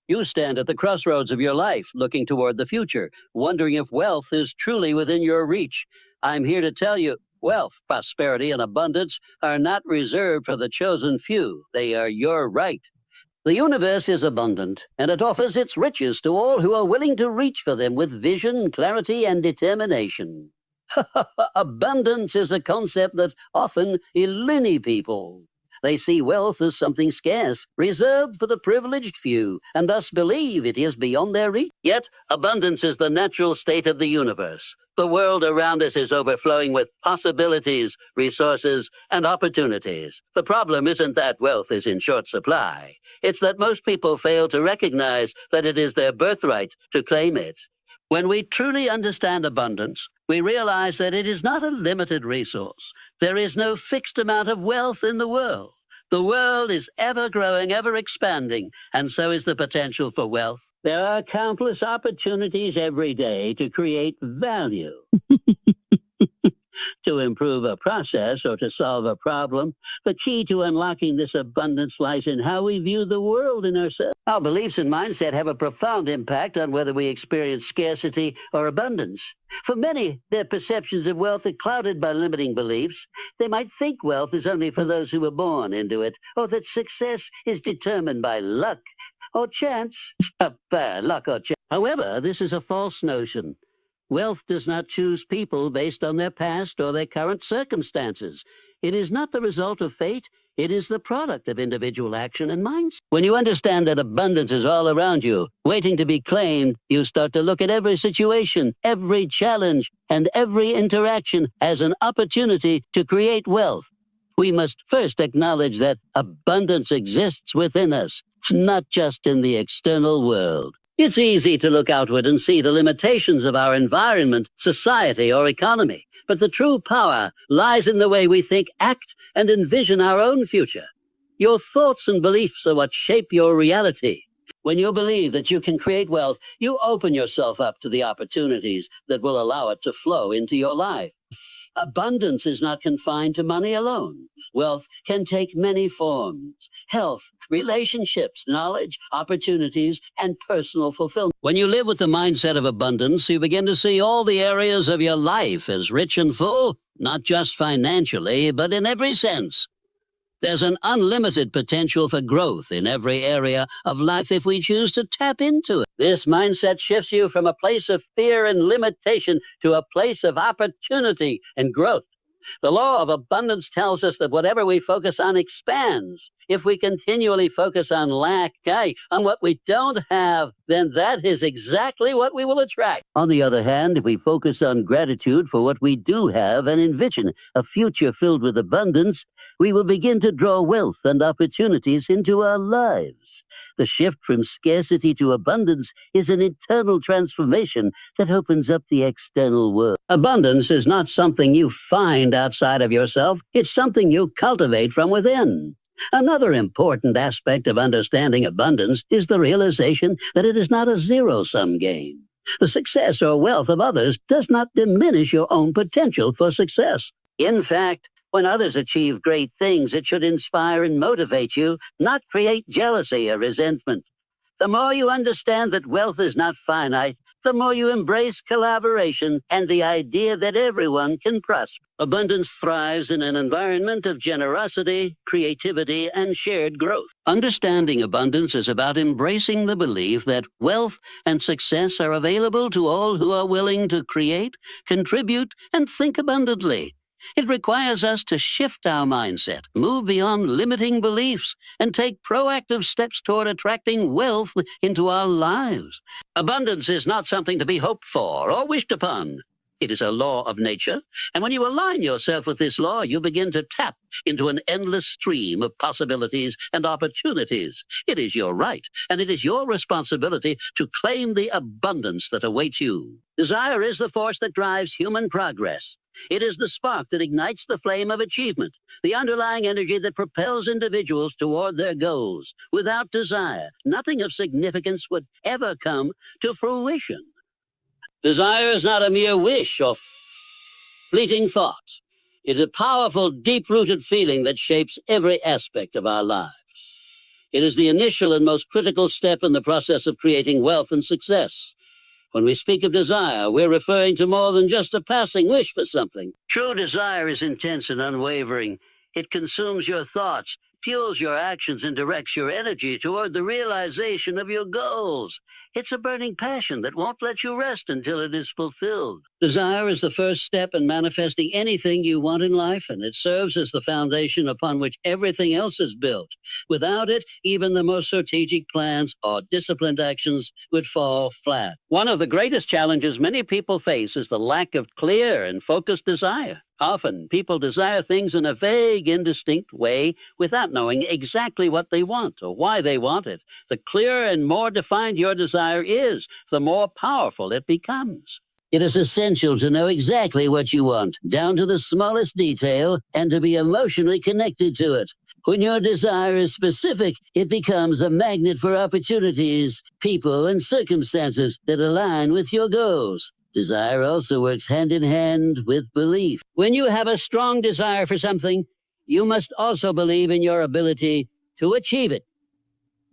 You stand at the crossroads of your life, looking toward the future, wondering if wealth is truly within your reach. I'm here to tell you, wealth, prosperity, and abundance are not reserved for the chosen few. They are your right. The universe is abundant, and it offers its riches to all who are willing to reach for them with vision, clarity, and determination. Abundance is a concept that often eludes people. They see wealth as something scarce, reserved for the privileged few, and thus believe it is beyond their reach. Yet, abundance is the natural state of the universe. The world around us is overflowing with possibilities, resources, and opportunities. The problem isn't that wealth is in short supply. It's that most people fail to recognize that it is their birthright to claim it. When we truly understand abundance, we realize that it is not a limited resource. There is no fixed amount of wealth in the world. The world is ever growing, ever expanding, and so is the potential for wealth. There are countless opportunities every day to create value. To improve a process or to solve a problem, the key to unlocking this abundance lies in how we view the world and ourselves. Our beliefs and mindset have a profound impact on whether we experience scarcity or abundance. For many, their perceptions of wealth are clouded by limiting beliefs. They might think wealth is only for those who were born into it, or that success is determined by luck or chance. Luck or chance. However, this is a false notion. Wealth does not choose people based on their past or their current circumstances. It is not the result of fate. It is the product of individual action and mindset. When you understand that abundance is all around you, waiting to be claimed, you start to look at every situation, every challenge, and every interaction as an opportunity to create wealth. We must first acknowledge that abundance exists within us, not just in the external world. It's easy to look outward and see the limitations of our environment, society, or economy. But the true power lies in the way we think, act, and envision our own future. Your thoughts and beliefs are what shape your reality. When you believe that you can create wealth, you open yourself up to the opportunities that will allow it to flow into your life. Abundance is not confined to money alone. Wealth can take many forms: health, relationships, knowledge, opportunities, and personal fulfillment. When you live with the mindset of abundance, you begin to see all the areas of your life as rich and full, not just financially, but in every sense. There's an unlimited potential for growth in every area of life if we choose to tap into it. This mindset shifts you from a place of fear and limitation to a place of opportunity and growth. The law of abundance tells us that whatever we focus on expands. If we continually focus on lack, on what we don't have, then that is exactly what we will attract. On the other hand, if we focus on gratitude for what we do have and envision a future filled with abundance, we will begin to draw wealth and opportunities into our lives. The shift from scarcity to abundance is an internal transformation that opens up the external world. Abundance is not something you find outside of yourself. It's something you cultivate from within. Another important aspect of understanding abundance is the realization that it is not a zero-sum game. The success or wealth of others does not diminish your own potential for success. In fact, when others achieve great things, it should inspire and motivate you, not create jealousy or resentment. The more you understand that wealth is not finite, the more you embrace collaboration and the idea that everyone can prosper. Abundance thrives in an environment of generosity, creativity, and shared growth. Understanding abundance is about embracing the belief that wealth and success are available to all who are willing to create, contribute, and think abundantly. It requires us to shift our mindset, move beyond limiting beliefs, and take proactive steps toward attracting wealth into our lives. Abundance is not something to be hoped for or wished upon. It is a law of nature, and when you align yourself with this law, you begin to tap into an endless stream of possibilities and opportunities. It is your right, and it is your responsibility to claim the abundance that awaits you. Desire is the force that drives human progress. It is the spark that ignites the flame of achievement, the underlying energy that propels individuals toward their goals. Without desire, nothing of significance would ever come to fruition. Desire is not a mere wish or fleeting thought. It is a powerful, deep-rooted feeling that shapes every aspect of our lives. It is the initial and most critical step in the process of creating wealth and success. When we speak of desire, we're referring to more than just a passing wish for something. True desire is intense and unwavering. It consumes your thoughts, fuels your actions, and directs your energy toward the realization of your goals. It's a burning passion that won't let you rest until it is fulfilled. Desire is the first step in manifesting anything you want in life, and it serves as the foundation upon which everything else is built. Without it, even the most strategic plans or disciplined actions would fall flat. One of the greatest challenges many people face is the lack of clear and focused desire. Often, people desire things in a vague, indistinct way without knowing exactly what they want or why they want it. The clearer and more defined your desire is, the more powerful it becomes. It is essential to know exactly what you want, down to the smallest detail, and to be emotionally connected to it. When your desire is specific, it becomes a magnet for opportunities, people, and circumstances that align with your goals. Desire also works hand in hand with belief. When you have a strong desire for something, you must also believe in your ability to achieve it.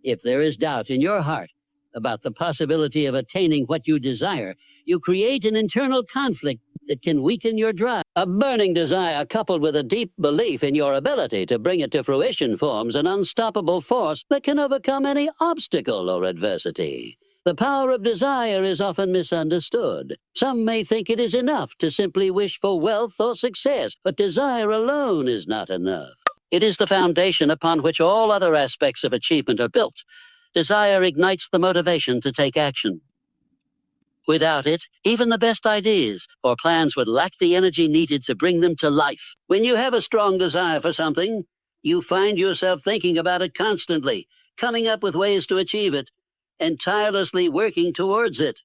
If there is doubt in your heart about the possibility of attaining what you desire, you create an internal conflict that can weaken your drive. A burning desire coupled with a deep belief in your ability to bring it to fruition forms an unstoppable force that can overcome any obstacle or adversity. The power of desire is often misunderstood. Some may think it is enough to simply wish for wealth or success, but desire alone is not enough. It is the foundation upon which all other aspects of achievement are built. Desire ignites the motivation to take action. Without it, even the best ideas or plans would lack the energy needed to bring them to life. When you have a strong desire for something, you find yourself thinking about it constantly, coming up with ways to achieve it, and tirelessly working towards it.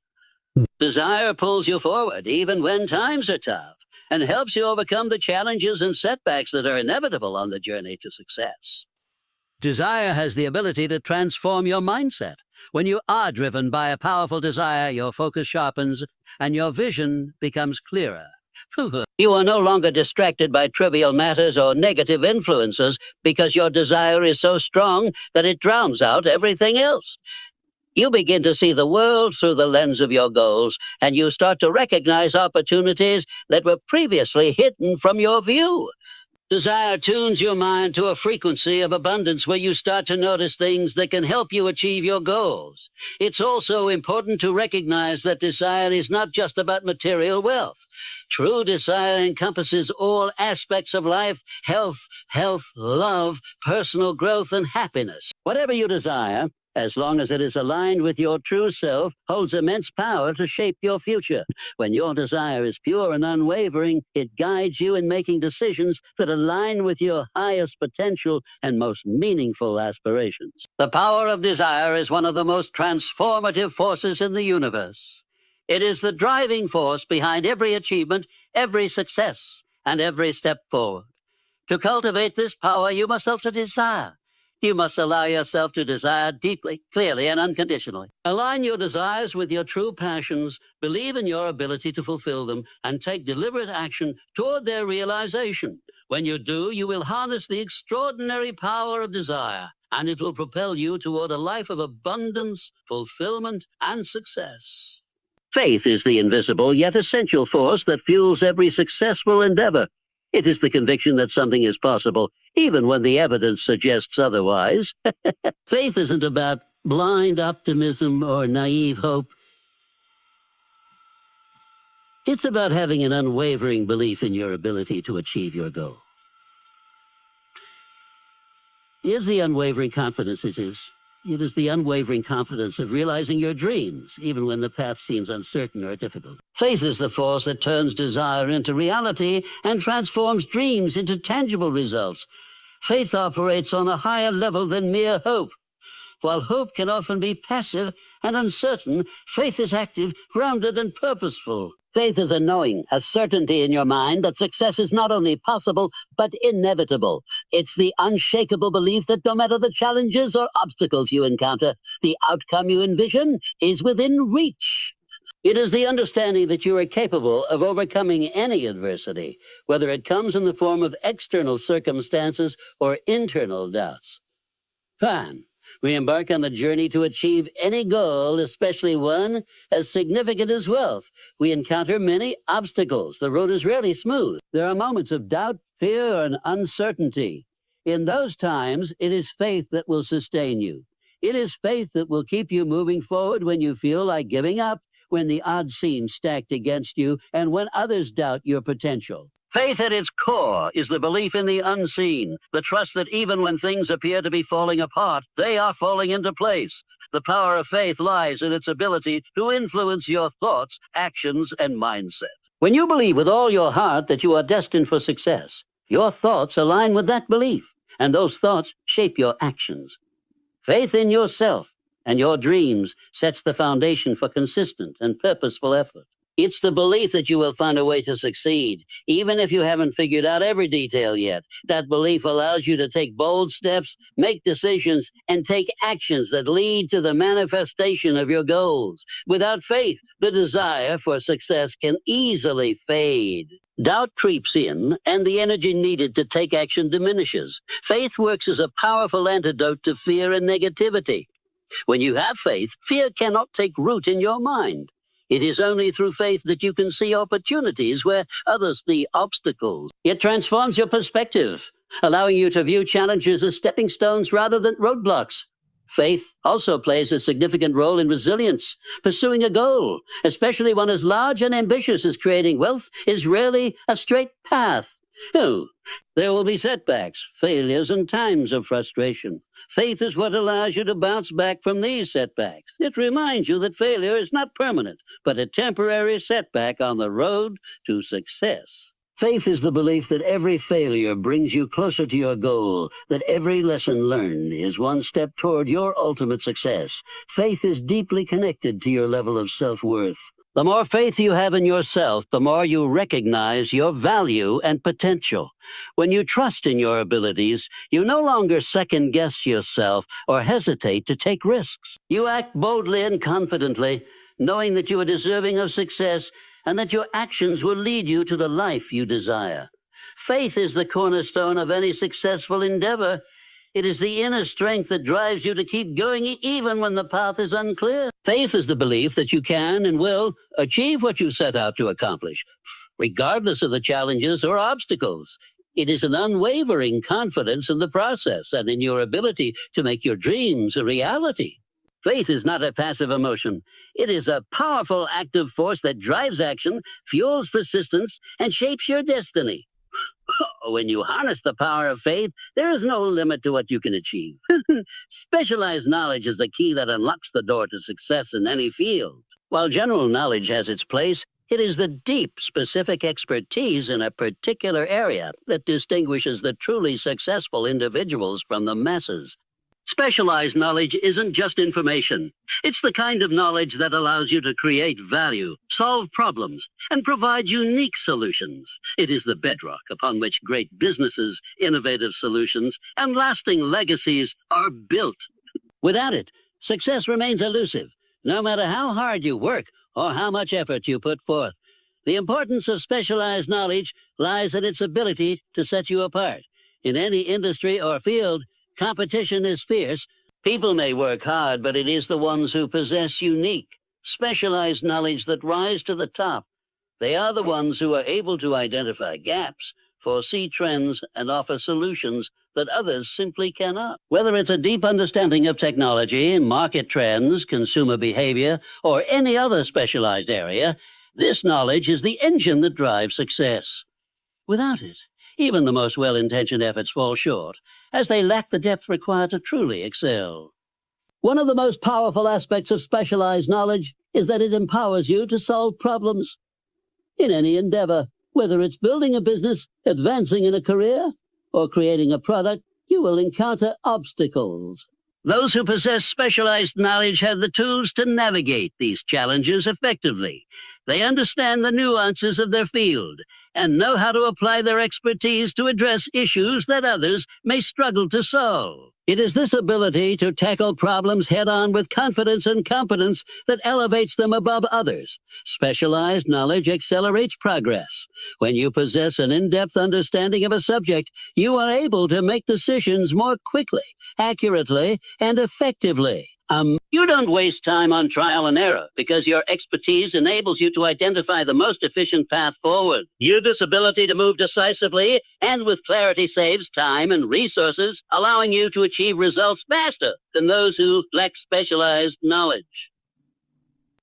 Desire pulls you forward even when times are tough and helps you overcome the challenges and setbacks that are inevitable on the journey to success. Desire has the ability to transform your mindset. When you are driven by a powerful desire, your focus sharpens and your vision becomes clearer. You are no longer distracted by trivial matters or negative influences because your desire is so strong that it drowns out everything else. You begin to see the world through the lens of your goals, and you start to recognize opportunities that were previously hidden from your view. Desire tunes your mind to a frequency of abundance where you start to notice things that can help you achieve your goals. It's also important to recognize that desire is not just about material wealth. True desire encompasses all aspects of life: health, love, personal growth, and happiness. Whatever you desire, as long as it is aligned with your true self, holds immense power to shape your future. When your desire is pure and unwavering, it guides you in making decisions that align with your highest potential and most meaningful aspirations. The power of desire is one of the most transformative forces in the universe. It is the driving force behind every achievement, every success, and every step forward. To cultivate this power, you must also desire. You must allow yourself to desire deeply, clearly, and unconditionally. Align your desires with your true passions, believe in your ability to fulfill them, and take deliberate action toward their realization. When you do, you will harness the extraordinary power of desire, and it will propel you toward a life of abundance, fulfillment, and success. Faith is the invisible yet essential force that fuels every successful endeavor. It is the conviction that something is possible, even when the evidence suggests otherwise. Faith isn't about blind optimism or naive hope. It's about having an unwavering belief in your ability to achieve your goal. It is the unwavering confidence it is. It is the unwavering confidence of realizing your dreams, even when the path seems uncertain or difficult. Faith is the force that turns desire into reality and transforms dreams into tangible results. Faith operates on a higher level than mere hope. While hope can often be passive and uncertain, faith is active, grounded, and purposeful. Faith is a knowing, a certainty in your mind that success is not only possible, but inevitable. It's the unshakable belief that no matter the challenges or obstacles you encounter, the outcome you envision is within reach. It is the understanding that you are capable of overcoming any adversity, whether it comes in the form of external circumstances or internal doubts. Fine. We embark on the journey to achieve any goal, especially one as significant as wealth. We encounter many obstacles. The road is rarely smooth. There are moments of doubt, fear, and uncertainty. In those times, it is faith that will sustain you. It is faith that will keep you moving forward when you feel like giving up, when the odds seem stacked against you, and when others doubt your potential. Faith at its core is the belief in the unseen, the trust that even when things appear to be falling apart, they are falling into place. The power of faith lies in its ability to influence your thoughts, actions, and mindset. When you believe with all your heart that you are destined for success, your thoughts align with that belief, and those thoughts shape your actions. Faith in yourself and your dreams sets the foundation for consistent and purposeful effort. It's the belief that you will find a way to succeed, even if you haven't figured out every detail yet. That belief allows you to take bold steps, make decisions, and take actions that lead to the manifestation of your goals. Without faith, the desire for success can easily fade. Doubt creeps in, and the energy needed to take action diminishes. Faith works as a powerful antidote to fear and negativity. When you have faith, fear cannot take root in your mind. It is only through faith that you can see opportunities where others see obstacles. It transforms your perspective, allowing you to view challenges as stepping stones rather than roadblocks. Faith also plays a significant role in resilience. Pursuing a goal, especially one as large and ambitious as creating wealth, is rarely a straight path. Oh, there will be setbacks, failures, and times of frustration. Faith is what allows you to bounce back from these setbacks. It reminds you that failure is not permanent, but a temporary setback on the road to success. Faith is the belief that every failure brings you closer to your goal, that every lesson learned is one step toward your ultimate success. Faith is deeply connected to your level of self-worth. The more faith you have in yourself, the more you recognize your value and potential. When you trust in your abilities, you no longer second-guess yourself or hesitate to take risks. You act boldly and confidently, knowing that you are deserving of success and that your actions will lead you to the life you desire. Faith is the cornerstone of any successful endeavor. It is the inner strength that drives you to keep going even when the path is unclear. Faith is the belief that you can and will achieve what you set out to accomplish, regardless of the challenges or obstacles. It is an unwavering confidence in the process and in your ability to make your dreams a reality. Faith is not a passive emotion. It is a powerful active force that drives action, fuels persistence, and shapes your destiny. When you harness the power of faith, there is no limit to what you can achieve. Specialized knowledge is the key that unlocks the door to success in any field. While general knowledge has its place, it is the deep, specific expertise in a particular area that distinguishes the truly successful individuals from the masses. Specialized knowledge isn't just information. It's the kind of knowledge that allows you to create value, solve problems, and provide unique solutions. It is the bedrock upon which great businesses, innovative solutions, and lasting legacies are built. Without it, success remains elusive, no matter how hard you work or how much effort you put forth. The importance of specialized knowledge lies in its ability to set you apart. In any industry or field, competition is fierce. People may work hard, but it is the ones who possess unique, specialized knowledge that rise to the top. They are the ones who are able to identify gaps, foresee trends, and offer solutions that others simply cannot. Whether it's a deep understanding of technology, market trends, consumer behavior, or any other specialized area, this knowledge is the engine that drives success. Without it, even the most well-intentioned efforts fall short, as they lack the depth required to truly excel. One of the most powerful aspects of specialized knowledge is that it empowers you to solve problems. In any endeavor, whether it's building a business, advancing in a career, or creating a product, you will encounter obstacles. Those who possess specialized knowledge have the tools to navigate these challenges effectively. They understand the nuances of their field and know how to apply their expertise to address issues that others may struggle to solve. It is this ability to tackle problems head-on with confidence and competence that elevates them above others. Specialized knowledge accelerates progress. When you possess an in-depth understanding of a subject, you are able to make decisions more quickly, accurately, and effectively. You don't waste time on trial and error because your expertise enables you to identify the most efficient path forward. This ability to move decisively and with clarity saves time and resources, allowing you to achieve results faster than those who lack specialized knowledge.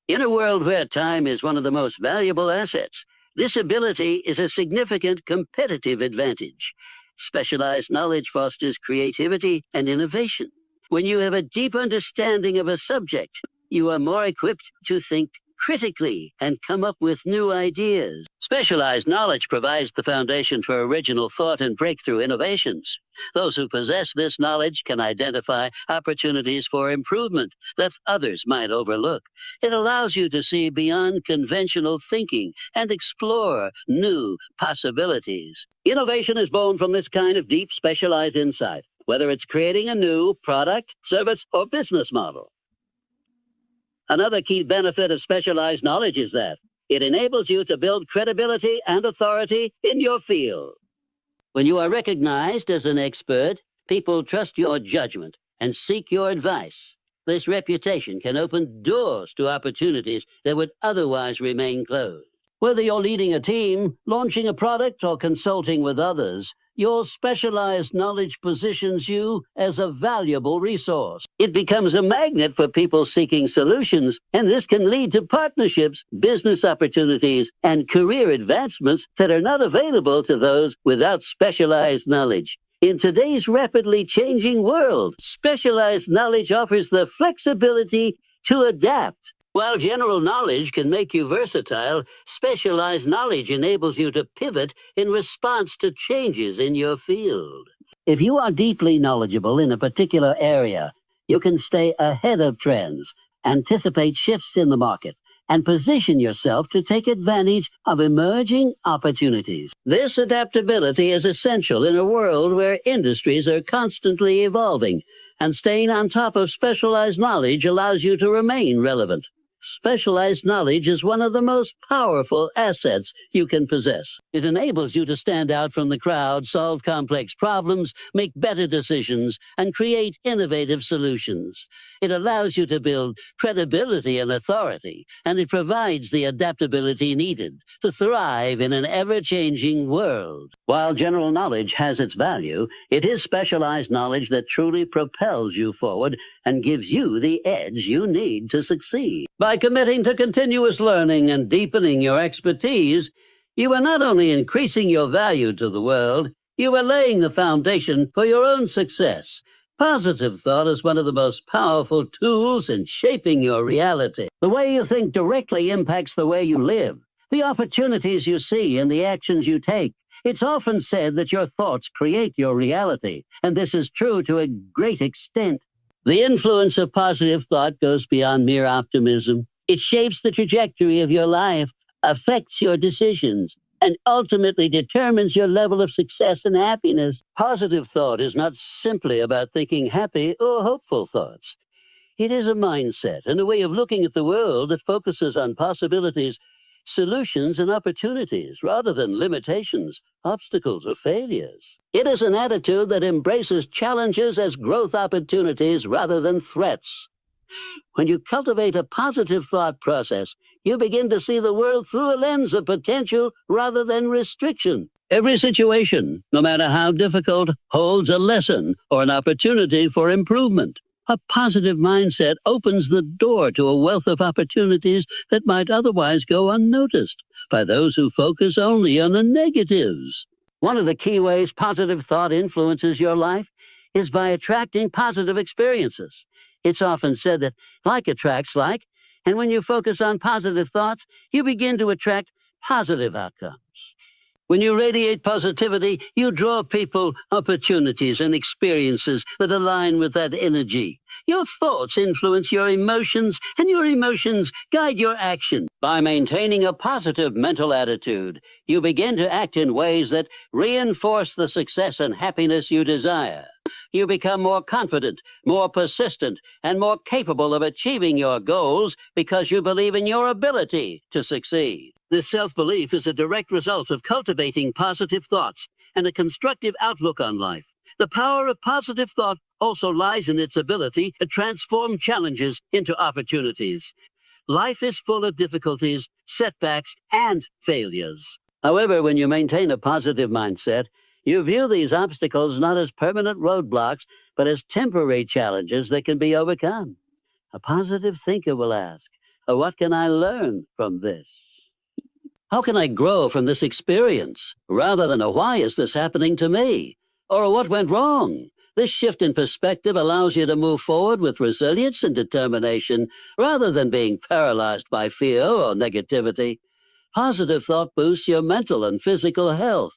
In a world where time is one of the most valuable assets, this ability is a significant competitive advantage. Specialized knowledge fosters creativity and innovation. When you have a deep understanding of a subject, you are more equipped to think critically and come up with new ideas. Specialized knowledge provides the foundation for original thought and breakthrough innovations. Those who possess this knowledge can identify opportunities for improvement that others might overlook. It allows you to see beyond conventional thinking and explore new possibilities. Innovation is born from this kind of deep, specialized insight, whether it's creating a new product, service, or business model. Another key benefit of specialized knowledge is that it enables you to build credibility and authority in your field. When you are recognized as an expert, people trust your judgment and seek your advice. This reputation can open doors to opportunities that would otherwise remain closed. Whether you're leading a team, launching a product, or consulting with others, your specialized knowledge positions you as a valuable resource. It becomes a magnet for people seeking solutions, and this can lead to partnerships, business opportunities, and career advancements that are not available to those without specialized knowledge. In today's rapidly changing world, specialized knowledge offers the flexibility to adapt. While general knowledge can make you versatile, specialized knowledge enables you to pivot in response to changes in your field. If you are deeply knowledgeable in a particular area, you can stay ahead of trends, anticipate shifts in the market, and position yourself to take advantage of emerging opportunities. This adaptability is essential in a world where industries are constantly evolving, and staying on top of specialized knowledge allows you to remain relevant. Specialized knowledge is one of the most powerful assets you can possess. It enables you to stand out from the crowd, solve complex problems, make better decisions, and create innovative solutions. It allows you to build credibility and authority, and it provides the adaptability needed to thrive in an ever-changing world. While general knowledge has its value, it is specialized knowledge that truly propels you forward and gives you the edge you need to succeed. By committing to continuous learning and deepening your expertise, you are not only increasing your value to the world, you are laying the foundation for your own success. Positive thought is one of the most powerful tools in shaping your reality. The way you think directly impacts the way you live, the opportunities you see, and the actions you take. It's often said that your thoughts create your reality, and this is true to a great extent. The influence of positive thought goes beyond mere optimism. It shapes the trajectory of your life, affects your decisions, and ultimately determines your level of success and happiness. Positive thought is not simply about thinking happy or hopeful thoughts. It is a mindset and a way of looking at the world that focuses on possibilities, solutions, and opportunities rather than limitations, obstacles, or failures. It is an attitude that embraces challenges as growth opportunities rather than threats. When you cultivate a positive thought process, you begin to see the world through a lens of potential rather than restriction. Every situation, no matter how difficult, holds a lesson or an opportunity for improvement. A positive mindset opens the door to a wealth of opportunities that might otherwise go unnoticed by those who focus only on the negatives. One of the key ways positive thought influences your life is by attracting positive experiences. It's often said that like attracts like, and when you focus on positive thoughts, you begin to attract positive outcomes. When you radiate positivity, you draw people, opportunities, and experiences that align with that energy. Your thoughts influence your emotions, and your emotions guide your action. By maintaining a positive mental attitude, you begin to act in ways that reinforce the success and happiness you desire. You become more confident, more persistent, and more capable of achieving your goals because you believe in your ability to succeed. This self-belief is a direct result of cultivating positive thoughts and a constructive outlook on life. The power of positive thought also lies in its ability to transform challenges into opportunities. Life is full of difficulties, setbacks, and failures. However, when you maintain a positive mindset, you view these obstacles not as permanent roadblocks, but as temporary challenges that can be overcome. A positive thinker will ask, what can I learn from this? How can I grow from this experience? Rather than why is this happening to me? Or what went wrong? This shift in perspective allows you to move forward with resilience and determination rather than being paralyzed by fear or negativity. Positive thought boosts your mental and physical health.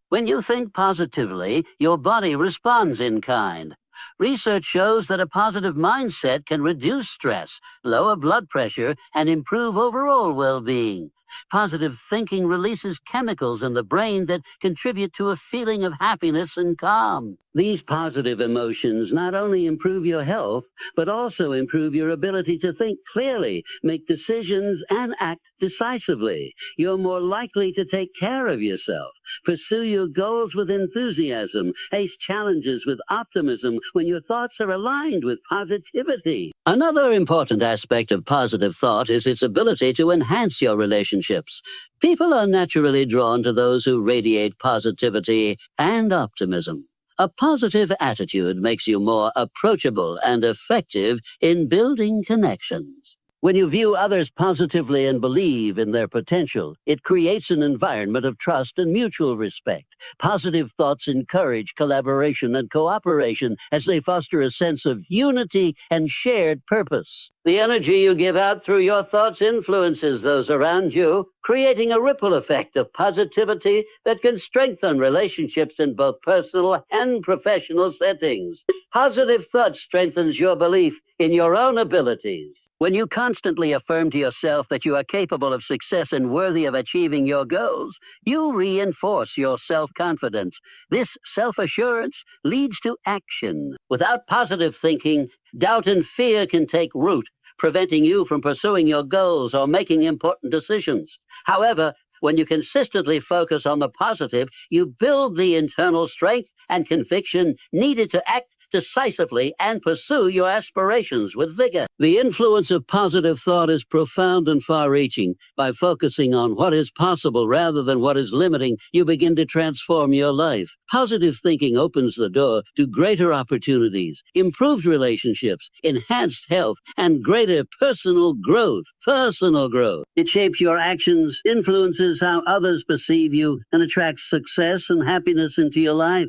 When you think positively, your body responds in kind. Research shows that a positive mindset can reduce stress, lower blood pressure, and improve overall well-being. Positive thinking releases chemicals in the brain that contribute to a feeling of happiness and calm. These positive emotions not only improve your health, but also improve your ability to think clearly, make decisions, and act decisively. You're more likely to take care of yourself, pursue your goals with enthusiasm, ace challenges with optimism when your thoughts are aligned with positivity. Another important aspect of positive thought is its ability to enhance your relationships. People are naturally drawn to those who radiate positivity and optimism. A positive attitude makes you more approachable and effective in building connections. When you view others positively and believe in their potential, it creates an environment of trust and mutual respect. Positive thoughts encourage collaboration and cooperation as they foster a sense of unity and shared purpose. The energy you give out through your thoughts influences those around you, creating a ripple effect of positivity that can strengthen relationships in both personal and professional settings. Positive thought strengthens your belief in your own abilities. When you constantly affirm to yourself that you are capable of success and worthy of achieving your goals, you reinforce your self-confidence. This self-assurance leads to action. Without positive thinking, doubt and fear can take root, preventing you from pursuing your goals or making important decisions. However, when you consistently focus on the positive, you build the internal strength and conviction needed to act decisively and pursue your aspirations with vigor. The influence of positive thought is profound and far-reaching. By focusing on what is possible rather than what is limiting, you begin to transform your life. Positive thinking opens the door to greater opportunities, improved relationships, enhanced health, and greater personal growth. Personal growth. It shapes your actions, influences how others perceive you, and attracts success and happiness into your life.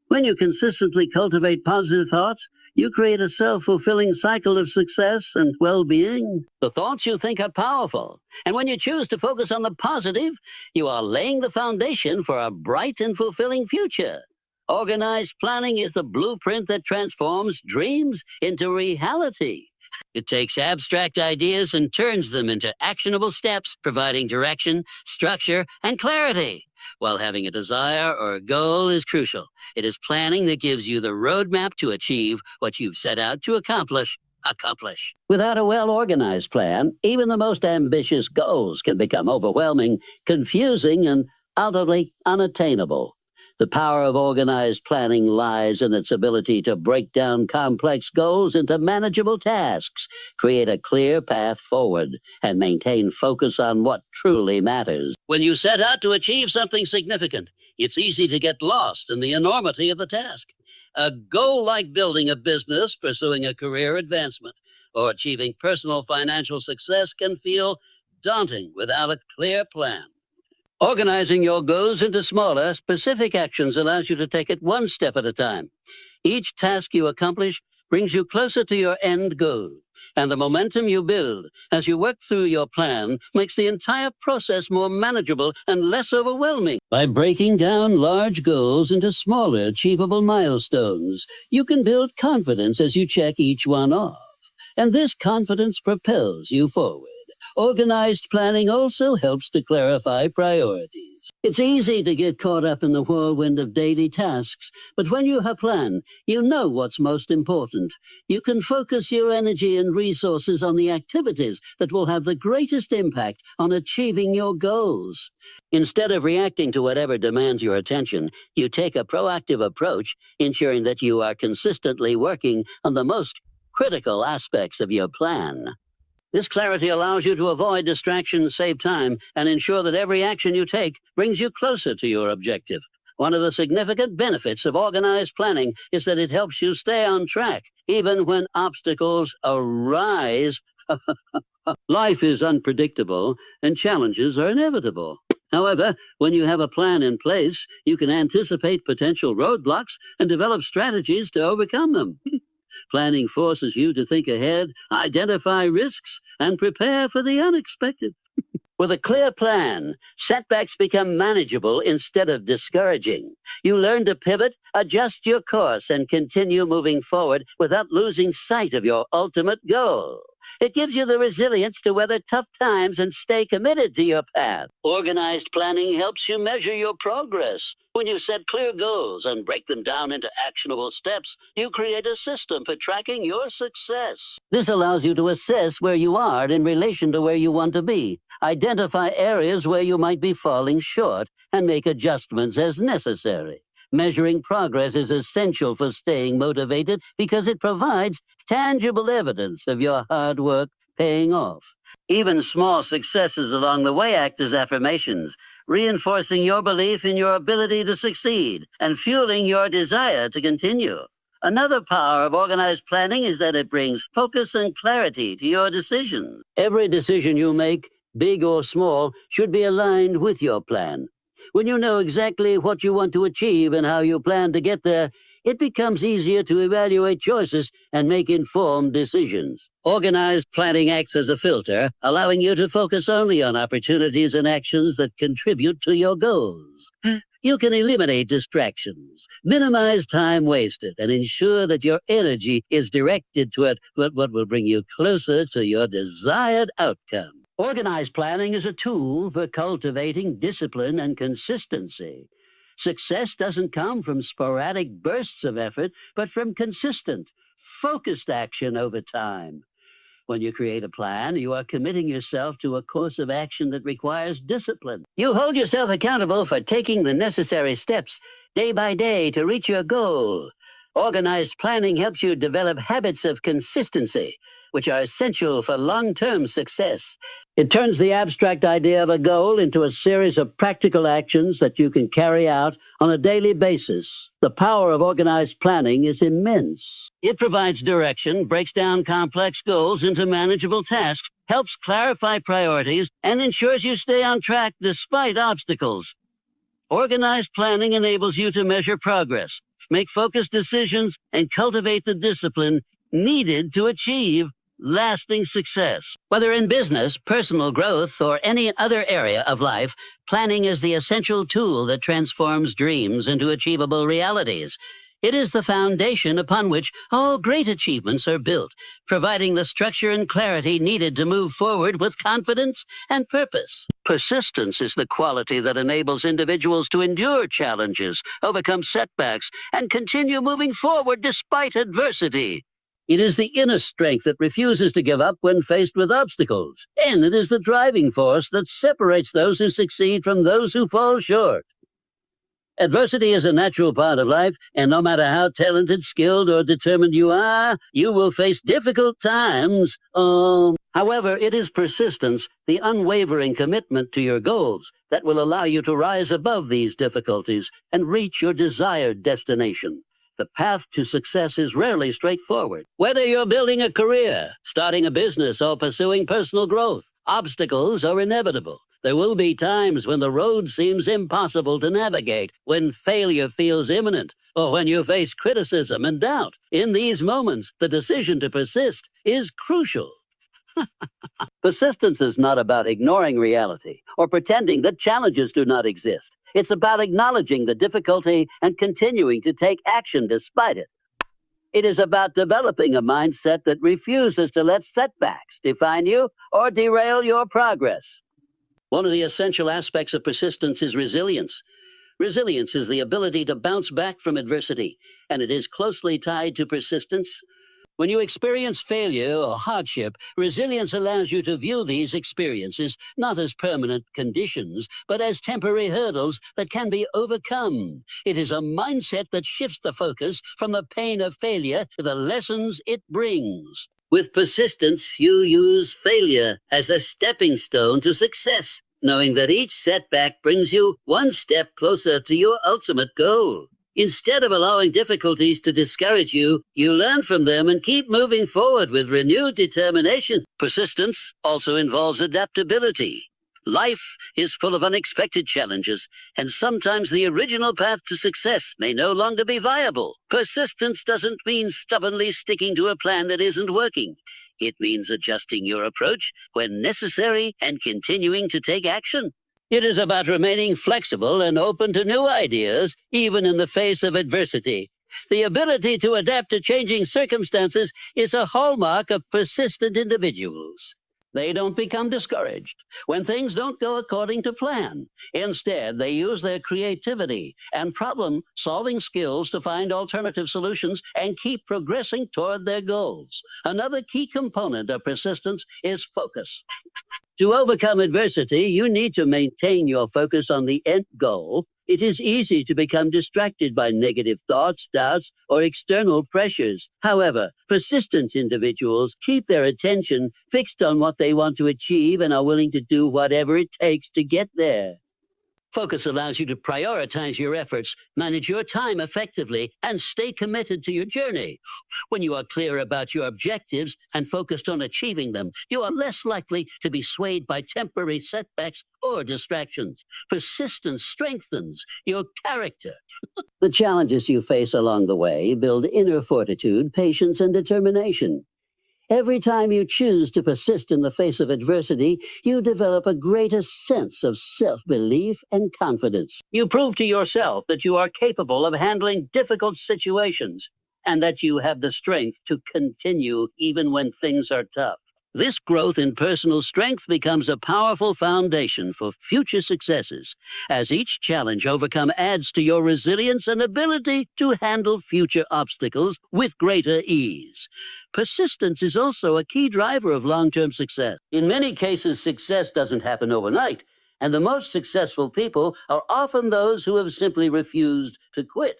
When you consistently cultivate positive thoughts, you create a self-fulfilling cycle of success and well-being. The thoughts you think are powerful, and when you choose to focus on the positive, you are laying the foundation for a bright and fulfilling future. Organized planning is the blueprint that transforms dreams into reality. It takes abstract ideas and turns them into actionable steps, providing direction, structure, and clarity. While having a desire or a goal is crucial, it is planning that gives you the roadmap to achieve what you've set out to accomplish. Without a well-organized plan, even the most ambitious goals can become overwhelming, confusing, and utterly unattainable. The power of organized planning lies in its ability to break down complex goals into manageable tasks, create a clear path forward, and maintain focus on what truly matters. When you set out to achieve something significant, it's easy to get lost in the enormity of the task. A goal like building a business, pursuing a career advancement, or achieving personal financial success can feel daunting without a clear plan. Organizing your goals into smaller, specific actions allows you to take it one step at a time. Each task you accomplish brings you closer to your end goal, and the momentum you build as you work through your plan makes the entire process more manageable and less overwhelming. By breaking down large goals into smaller, achievable milestones, you can build confidence as you check each one off, and this confidence propels you forward. Organized planning also helps to clarify priorities. It's easy to get caught up in the whirlwind of daily tasks, but when you have a plan, you know what's most important. You can focus your energy and resources on the activities that will have the greatest impact on achieving your goals. Instead of reacting to whatever demands your attention, you take a proactive approach, ensuring that you are consistently working on the most critical aspects of your plan. This clarity allows you to avoid distractions, save time, and ensure that every action you take brings you closer to your objective. One of the significant benefits of organized planning is that it helps you stay on track, even when obstacles arise. Life is unpredictable, and challenges are inevitable. However, when you have a plan in place, you can anticipate potential roadblocks and develop strategies to overcome them. Planning forces you to think ahead, identify risks, and prepare for the unexpected. With a clear plan, setbacks become manageable instead of discouraging. You learn to pivot, adjust your course, and continue moving forward without losing sight of your ultimate goal. It gives you the resilience to weather tough times and stay committed to your path. Organized planning helps you measure your progress. When you set clear goals and break them down into actionable steps, you create a system for tracking your success. This allows you to assess where you are in relation to where you want to be, identify areas where you might be falling short, and make adjustments as necessary. Measuring progress is essential for staying motivated because it provides tangible evidence of your hard work paying off. Even small successes along the way act as affirmations, reinforcing your belief in your ability to succeed and fueling your desire to continue. Another power of organized planning is that it brings focus and clarity to your decisions. Every decision you make, big or small, should be aligned with your plan. When you know exactly what you want to achieve and how you plan to get there, it becomes easier to evaluate choices and make informed decisions. Organized planning acts as a filter, allowing you to focus only on opportunities and actions that contribute to your goals. You can eliminate distractions, minimize time wasted, and ensure that your energy is directed toward what will bring you closer to your desired outcome. Organized planning is a tool for cultivating discipline and consistency. Success doesn't come from sporadic bursts of effort, but from consistent, focused action over time. When you create a plan, you are committing yourself to a course of action that requires discipline. You hold yourself accountable for taking the necessary steps day by day to reach your goal. Organized planning helps you develop habits of consistency, which are essential for long-term success. It turns the abstract idea of a goal into a series of practical actions that you can carry out on a daily basis. The power of organized planning is immense. It provides direction, breaks down complex goals into manageable tasks, helps clarify priorities, and ensures you stay on track despite obstacles. Organized planning enables you to measure progress, make focused decisions, and cultivate the discipline needed to achieve lasting success. Whether in business, personal growth, or any other area of life, planning is the essential tool that transforms dreams into achievable realities. It is the foundation upon which all great achievements are built, providing the structure and clarity needed to move forward with confidence and purpose. Persistence is the quality that enables individuals to endure challenges, overcome setbacks, and continue moving forward despite adversity. It is the inner strength that refuses to give up when faced with obstacles, and it is the driving force that separates those who succeed from those who fall short. Adversity is a natural part of life, and no matter how talented, skilled, or determined you are, you will face difficult times. However, it is persistence, the unwavering commitment to your goals, that will allow you to rise above these difficulties and reach your desired destination. The path to success is rarely straightforward. Whether you're building a career, starting a business, or pursuing personal growth, obstacles are inevitable. There will be times when the road seems impossible to navigate, when failure feels imminent, or when you face criticism and doubt. In these moments, the decision to persist is crucial. Persistence is not about ignoring reality or pretending that challenges do not exist. It's about acknowledging the difficulty and continuing to take action despite it. It is about developing a mindset that refuses to let setbacks define you or derail your progress. One of the essential aspects of persistence is resilience. Resilience is the ability to bounce back from adversity, and it is closely tied to persistence. When you experience failure or hardship, resilience allows you to view these experiences not as permanent conditions, but as temporary hurdles that can be overcome. It is a mindset that shifts the focus from the pain of failure to the lessons it brings. With persistence, you use failure as a stepping stone to success, knowing that each setback brings you one step closer to your ultimate goal. Instead of allowing difficulties to discourage you, you learn from them and keep moving forward with renewed determination. Persistence also involves adaptability. Life is full of unexpected challenges, and sometimes the original path to success may no longer be viable. Persistence doesn't mean stubbornly sticking to a plan that isn't working. It means adjusting your approach when necessary and continuing to take action. It is about remaining flexible and open to new ideas, even in the face of adversity. The ability to adapt to changing circumstances is a hallmark of persistent individuals. They don't become discouraged when things don't go according to plan. Instead, they use their creativity and problem-solving skills to find alternative solutions and keep progressing toward their goals. Another key component of persistence is focus. To overcome adversity, you need to maintain your focus on the end goal. It is easy to become distracted by negative thoughts, doubts, or external pressures. However, persistent individuals keep their attention fixed on what they want to achieve and are willing to do whatever it takes to get there. Focus allows you to prioritize your efforts, manage your time effectively, and stay committed to your journey. When you are clear about your objectives and focused on achieving them, you are less likely to be swayed by temporary setbacks or distractions. Persistence strengthens your character. The challenges you face along the way build inner fortitude, patience, and determination. Every time you choose to persist in the face of adversity, you develop a greater sense of self-belief and confidence. You prove to yourself that you are capable of handling difficult situations and that you have the strength to continue even when things are tough. This growth in personal strength becomes a powerful foundation for future successes, as each challenge overcome adds to your resilience and ability to handle future obstacles with greater ease. Persistence is also a key driver of long-term success. In many cases, success doesn't happen overnight, and the most successful people are often those who have simply refused to quit.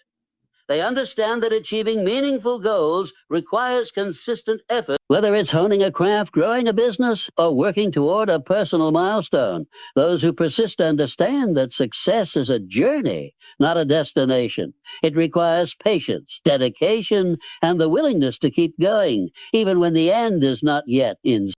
They understand that achieving meaningful goals requires consistent effort, whether it's honing a craft, growing a business, or working toward a personal milestone. Those who persist understand that success is a journey, not a destination. It requires patience, dedication, and the willingness to keep going, even when the end is not yet in sight.